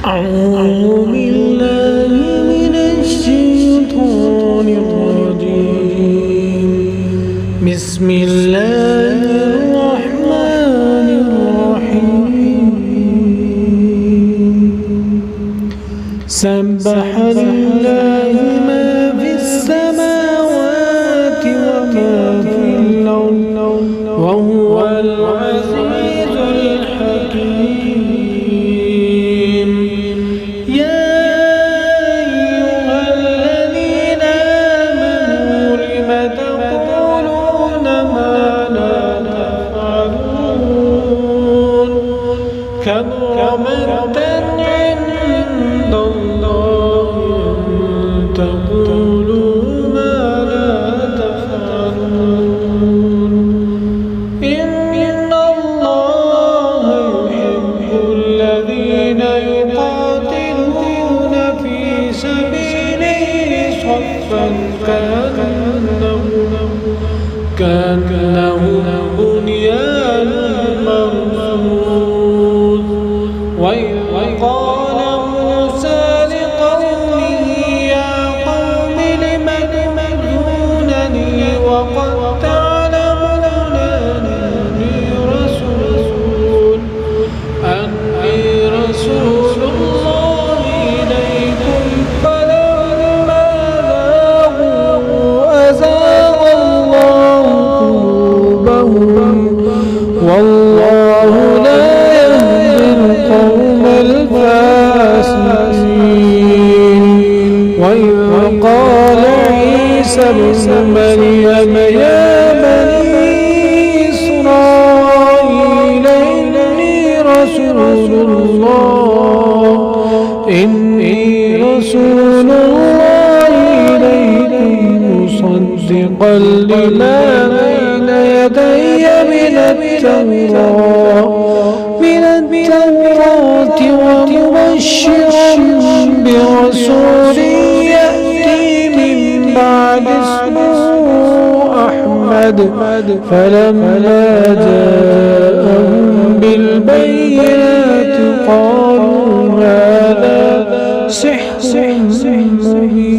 أعوذ بالله من الشيطان الرجيم. بسم الله الرحمن الرحيم. سبح لله ما في السماوات وما في الأرض وهو العزيز الحكيم. يا أيها الذين آمنوا لم تقولون ما لا تفعلون؟ كبر مقتا عند الله أن تقولوا ما لا تفعلون. إن الله يحب الذين يقاتلون في سبيله صفا كأنهم بنيان مرصوص. وإذ قال موسى لقومه يا قوم لم تؤذونني وقد تعلمون أني رسول الله إليكم. فلما ذاقوا أزاغ الله قلوبهم والله لا يهدي القوم الفاسقين. وإذ قال عيسى ابن مريم يا بني إسرائيل إني رسول الله إليكم مصدقا لما بين يدي من التوراة ومبشرا برسول يأتي من بعد اسمه أحمد. فلما جاءهم بالبينات قالوا هذا سحر مبين.